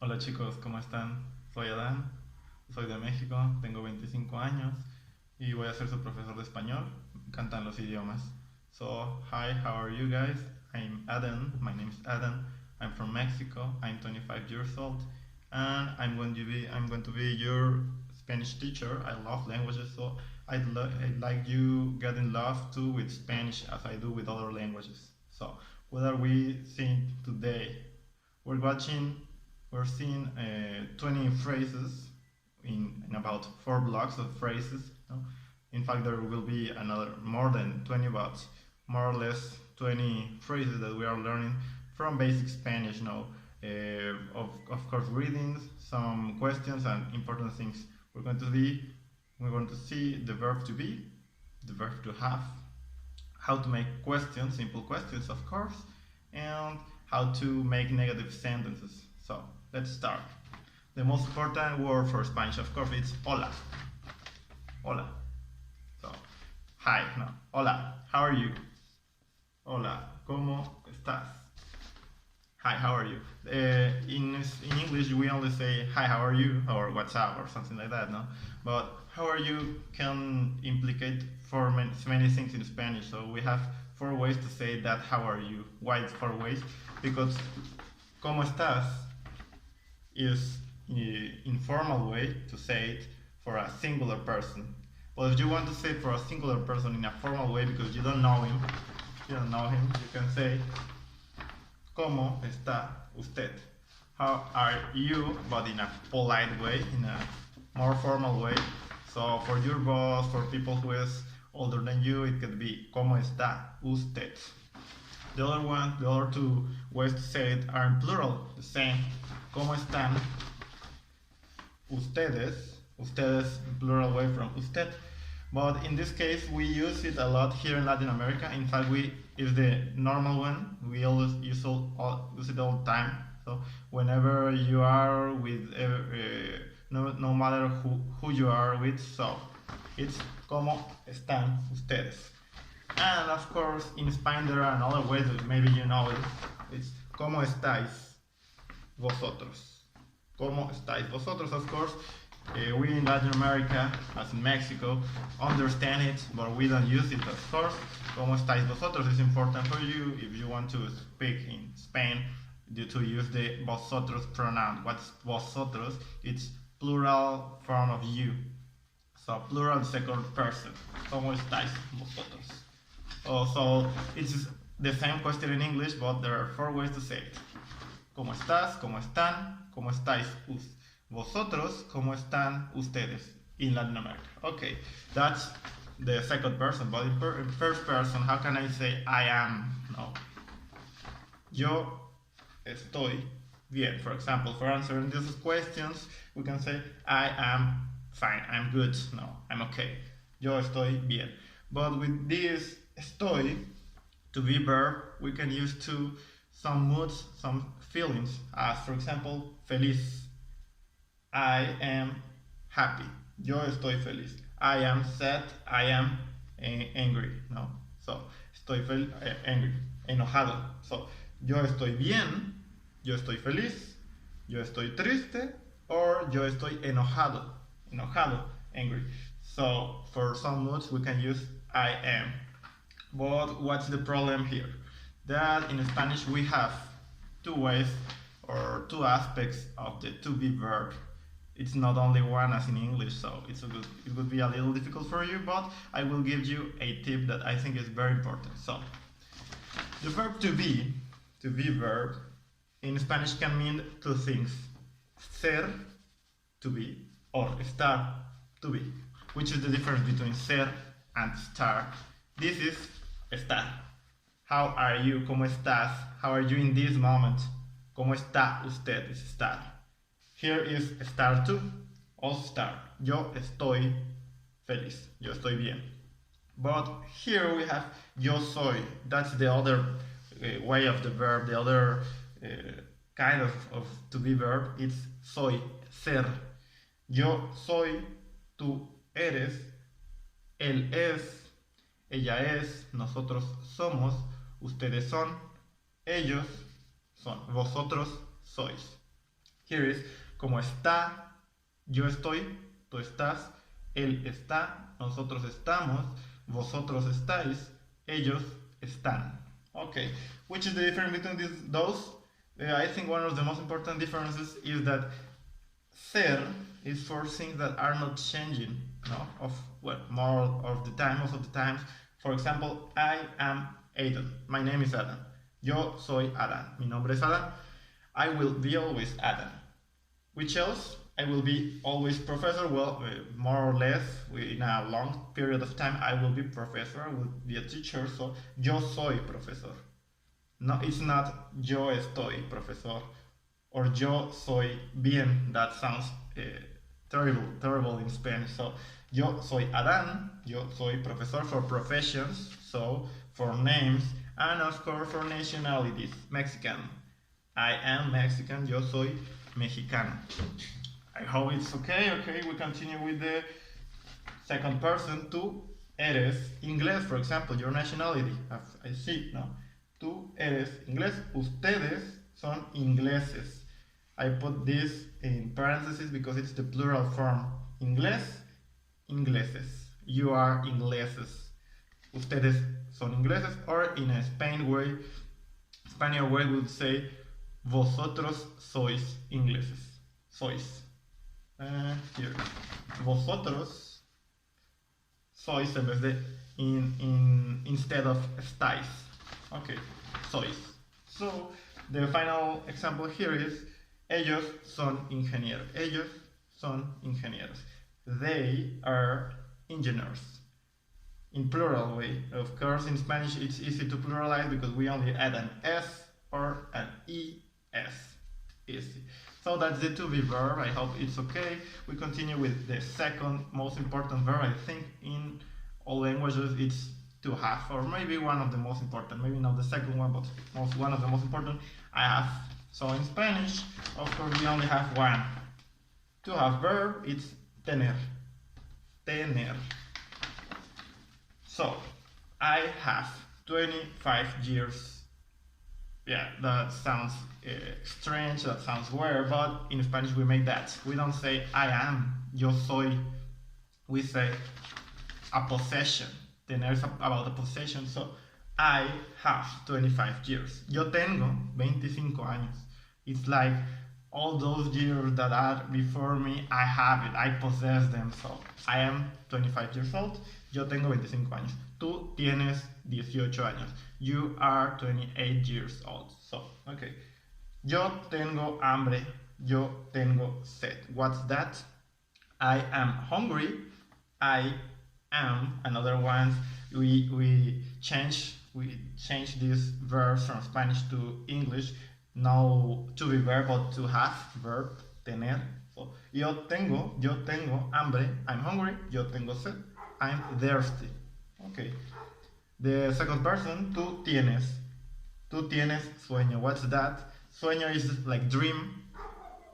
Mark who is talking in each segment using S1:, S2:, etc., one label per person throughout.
S1: Hola chicos, ¿cómo están? Soy Adán, soy de México, tengo 25 años y voy a ser su profesor de español. Me encantan los idiomas. So, hi, how are you guys? I'm Adam, my name is Adam. I'm from Mexico, I'm 25 years old and I'm going to be your Spanish teacher. I love languages, so I'd like you get in love too with Spanish as I do with other languages. So, what are we seeing today? We're watching we're seeing 20 phrases in about 4 blocks of phrases. In fact, there will be another more than 20, but more or less 20 phrases that we are learning from basic Spanish. Of course, readings, some questions, and important things. We're going to see the verb to be, the verb to have, how to make questions, simple questions, of course, and how to make negative sentences. So let's start. The most important word for Spanish, of course, is hola. Hola. So, hi, no, hola, how are you? Hola, ¿cómo estás? Hi, how are you? In English, we only say hi, how are you, or what's up, or something like that, no? But how are you can implicate for many things in Spanish. So we have 4 ways to say that how are you. Why it's 4 ways? Because ¿cómo estás? Is an informal way to say it for a singular person. But if you want to say it for a singular person in a formal way because you don't know him, you can say ¿Cómo está usted? How are you? But in a polite way, in a more formal way. So for your boss, for people who is older than you, it could be ¿Cómo está usted? The other 2 ways to say it are in plural, the same. ¿Cómo están ustedes? Ustedes, plural way from usted. But in this case, we use it a lot here in Latin America. In fact, is the normal one. We always use it all the time. So whenever you are with, no matter who you are with, so it's ¿Cómo están ustedes? And of course, in Spanish there are another ways that maybe you know it. It's ¿Cómo estáis vosotros? ¿Cómo estáis vosotros? Of course, we in Latin America, as in Mexico, understand it, but we don't use it. Of course, ¿Cómo estáis vosotros? Is important for you if you want to speak in Spain to use the vosotros pronoun. What's vosotros? It's plural form of you. So plural second person. ¿Cómo estáis vosotros? So it's the same question in English, but there are 4 ways to say it. ¿Cómo estás? ¿Cómo están? ¿Cómo estáis vosotros? ¿Cómo están ustedes? In Latin America. Okay, that's the second person, but in first person, how can I say I am? No. Yo estoy bien. For example, for answering these questions, we can say I am fine, I'm good. No, I'm okay. Yo estoy bien. But with this estoy, to be verb, we can use some moods, some feelings, as for example, feliz. I am happy. Yo estoy feliz. I am sad. I am angry. No. So, estoy angry. Enojado. So, yo estoy bien. Yo estoy feliz. Yo estoy triste. Or yo estoy enojado. Enojado. Angry. So, for some moods, we can use I am. But what's the problem here? That in Spanish we have 2 ways or 2 aspects of the to be verb. It's not only one as in English, so it would be a little difficult for you, but I will give you a tip that I think is very important. So, the verb to be verb, in Spanish can mean 2 things. Ser, to be, or estar, to be. Which is the difference between ser and estar? This is estar. How are you? ¿Cómo estás? How are you in this moment? ¿Cómo está usted? Is estar. Here is estar too, also estar. Yo estoy feliz. Yo estoy bien. But here we have yo soy. That's the other way of the verb, the other kind of to be verb. It's soy, ser. Yo soy, tú eres, él es, ella es, nosotros somos, ustedes son, ellos son, vosotros sois. Here is como está, yo estoy, tú estás, él está, nosotros estamos, vosotros estáis, ellos están. Okay, which is the difference between those? I think one of the most important differences is that ser is for things that are not changing, no? More of the time, most of the times. For example, I am Adam. My name is Adam. Yo soy Adam. Mi nombre es Adam. I will be always Adam. Which else? I will be always professor. Well, more or less, in a long period of time, I will be professor. I will be a teacher. So, yo soy profesor. No, it's not yo estoy profesor or yo soy bien. That sounds terrible in Spanish. So, yo soy Adán. Yo soy profesor for professions. So, for names. And of course for nationalities. Mexican. I am Mexican. Yo soy mexicano. I hope it's okay. Okay, we continue with the second person. Tú eres inglés, for example, your nationality. I see, no? Tú eres inglés. Ustedes son ingleses. I put this in parentheses because it's the plural form. Inglés, ingleses. You are ingleses. Ustedes son ingleses. Or in a Spanish way, we would say vosotros sois ingleses. Sois. Here. Vosotros sois en vez de instead of estáis. Okay, sois. So the final example here is ellos son ingenieros. Ellos son ingenieros. They are engineers. In plural way. Of course, in Spanish it's easy to pluralize because we only add an S or an ES. Easy. So that's the to be verb. I hope it's okay. We continue with the second most important verb. I think in all languages it's to have, or maybe one of the most important. Maybe not the second one, but one of the most important. I have. So in Spanish, of course, we only have one. To have verb, it's tener. Tener. So I have 25 years. Yeah, that sounds strange, that sounds weird, but in Spanish we make that. We don't say I am, yo soy. We say a possession. Tener is about a possession, so I have 25 years. Yo tengo 25 años. It's like all those years that are before me, I have it, I possess them. So I am 25 years old. Yo tengo 25 años. Tú tienes 18 años. You are 28 years old. So, okay. Yo tengo hambre. Yo tengo sed. What's that? I am hungry. I am. Another one. We change these verbs from Spanish to English. No to be verb, but to have verb. Tener. So, yo tengo hambre. I'm hungry. Yo tengo sed. I'm thirsty. Okay. The second person, tú tienes sueño. What's that? Sueño is like dream,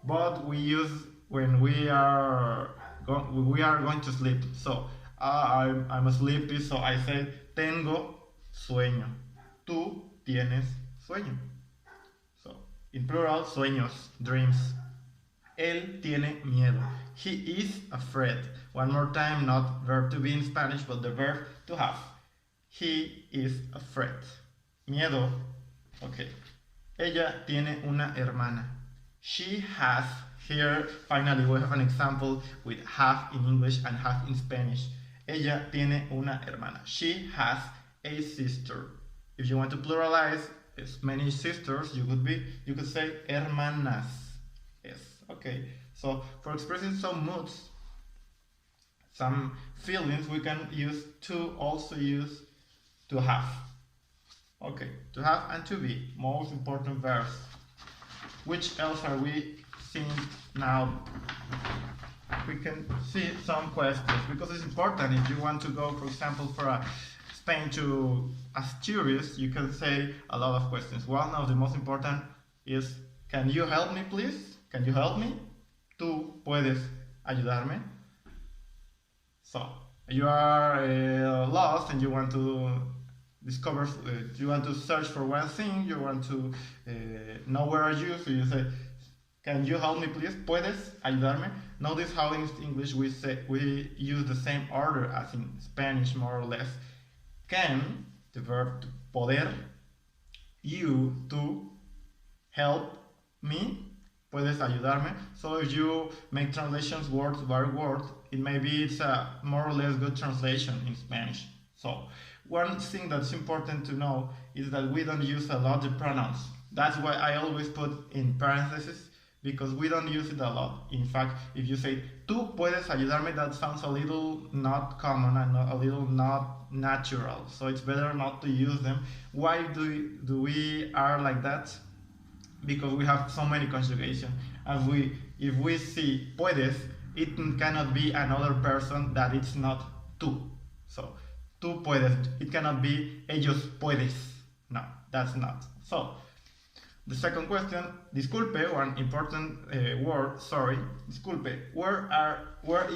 S1: but we use when we are going to sleep. So I'm sleepy, so I say tengo sueño. Tú tienes sueño. So in plural, sueños, dreams. Él tiene miedo. He is afraid. One more time, not verb to be in Spanish, but the verb to have. He is afraid. Miedo. Okay. Ella tiene una hermana. She has. Here, finally, we have an example with have in English and have in Spanish. Ella tiene una hermana. She has a sister. If you want to pluralize as many sisters, you could say hermanas. Yes. Okay. So for expressing some moods, some feelings, we can use to, also use to have. Okay, to have and to be, most important verbs. Which else are we seeing now? We can see some questions because it's important. If you want to go, for example, for Spain to Asturias, you can say a lot of questions. One of the most important is, can you help me, please? Can you help me? Tú puedes ayudarme. So, you are lost and you want to discover, you want to search for one thing, you want to know where are you, so you say, Can you help me please? ¿Puedes ayudarme? Notice how in English we use the same order as in Spanish, more or less. Can, the verb to poder, you, to, help me, puedes ayudarme. So if you make translations word by word, it's a more or less good translation in Spanish. So one thing that's important to know is that we don't use a lot the pronouns. That's why I always put in parentheses, because we don't use it a lot. In fact, if you say, tú puedes ayudarme, that sounds a little not common and a little not natural. So it's better not to use them. Why do we are like that? Because we have so many conjugations. If we see puedes, it cannot be another person that it's not tú. So, tú puedes, it cannot be ellos puedes. No, that's not. So, the second question, disculpe, one important word, sorry. Disculpe, where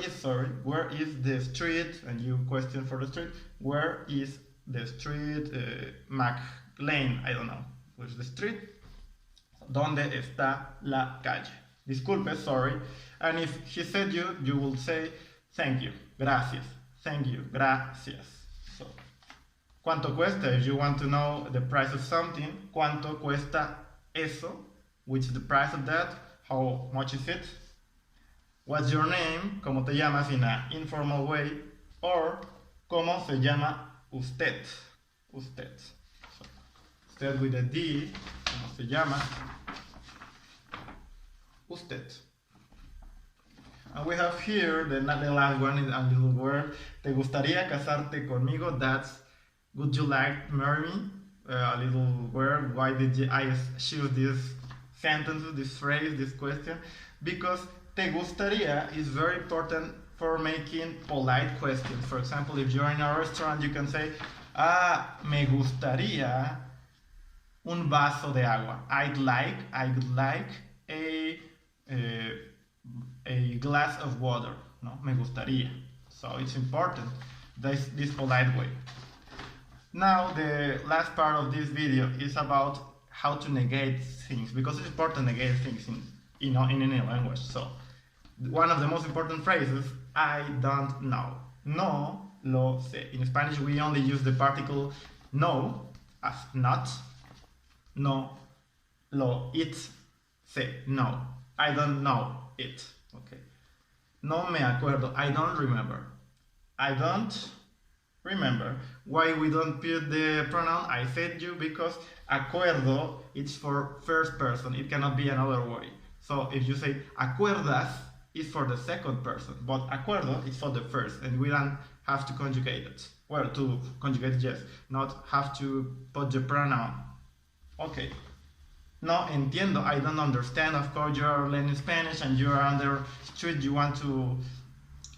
S1: is the street? And you question for the street. Where is the street? Mac Lane, I don't know. Where's the street? ¿Dónde está la calle? Disculpe, sorry. And if he said you will say thank you, gracias. Thank you, gracias. So, ¿cuánto cuesta? If you want to know the price of something, ¿cuánto cuesta eso? Which is the price of that? How much is it? What's your name? ¿Cómo te llamas in an informal way? Or, ¿cómo se llama usted? Usted. So, usted with a D, ¿cómo se llama? Usted. And we have here the last one is a little word. ¿Te gustaría casarte conmigo? That's would you like to marry me? A little word. Why did I choose this sentence, this phrase, this question? Because te gustaría is very important for making polite questions. For example, if you're in a restaurant, you can say, me gustaría un vaso de agua. I would like a glass of water. No, me gustaría. So it's important, this polite way. Now the last part of this video is about how to negate things, because it's important to negate things in any language. So one of the most important phrases, I don't know. No lo sé. In Spanish we only use the particle no as not. No lo it sé. No. I don't know it. Okay. No me acuerdo. I don't remember. I don't remember. Why we don't put the pronoun I said you? Because acuerdo it's for first person. It cannot be another way. So if you say acuerdas, it's for the second person, but acuerdo is for the first, and we don't have to conjugate it. Well, to conjugate it, yes, not have to put the pronoun. Okay. No entiendo, I don't understand. Of course, you are learning Spanish and you are on the street, you want to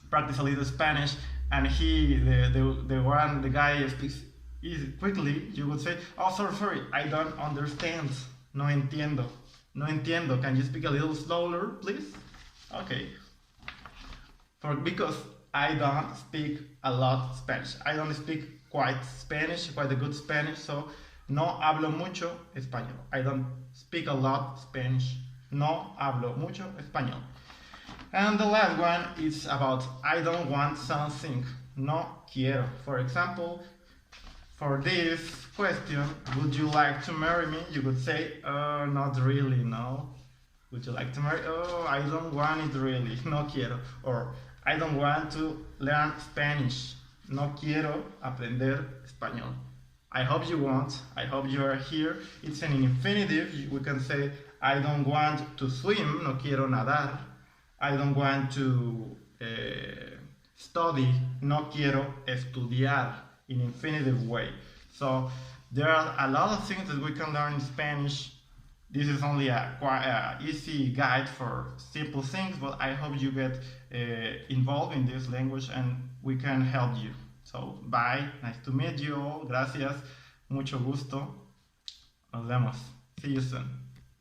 S1: practice a little Spanish, and the guy speaks easy, quickly, you would say, oh, sorry, I don't understand. No entiendo. No entiendo. Can you speak a little slower, please? Okay. Because I don't speak a lot Spanish. I don't speak quite a good Spanish, so no hablo mucho español. I don't speak a lot Spanish. No hablo mucho español. And the last one is about I don't want something. No quiero. For example, for this question, would you like to marry me? You could say, not really, no. Would you like to marry? Oh, I don't want it really. No quiero. Or I don't want to learn Spanish. No quiero aprender español. I hope you want. I hope you are here. It's an infinitive. We can say, I don't want to swim. No quiero nadar. I don't want to study. No quiero estudiar. In infinitive way. So there are a lot of things that we can learn in Spanish. This is only a quite easy guide for simple things, but I hope you get involved in this language and we can help you. So, bye. Nice to meet you all. Gracias. Mucho gusto. Nos vemos. See you soon.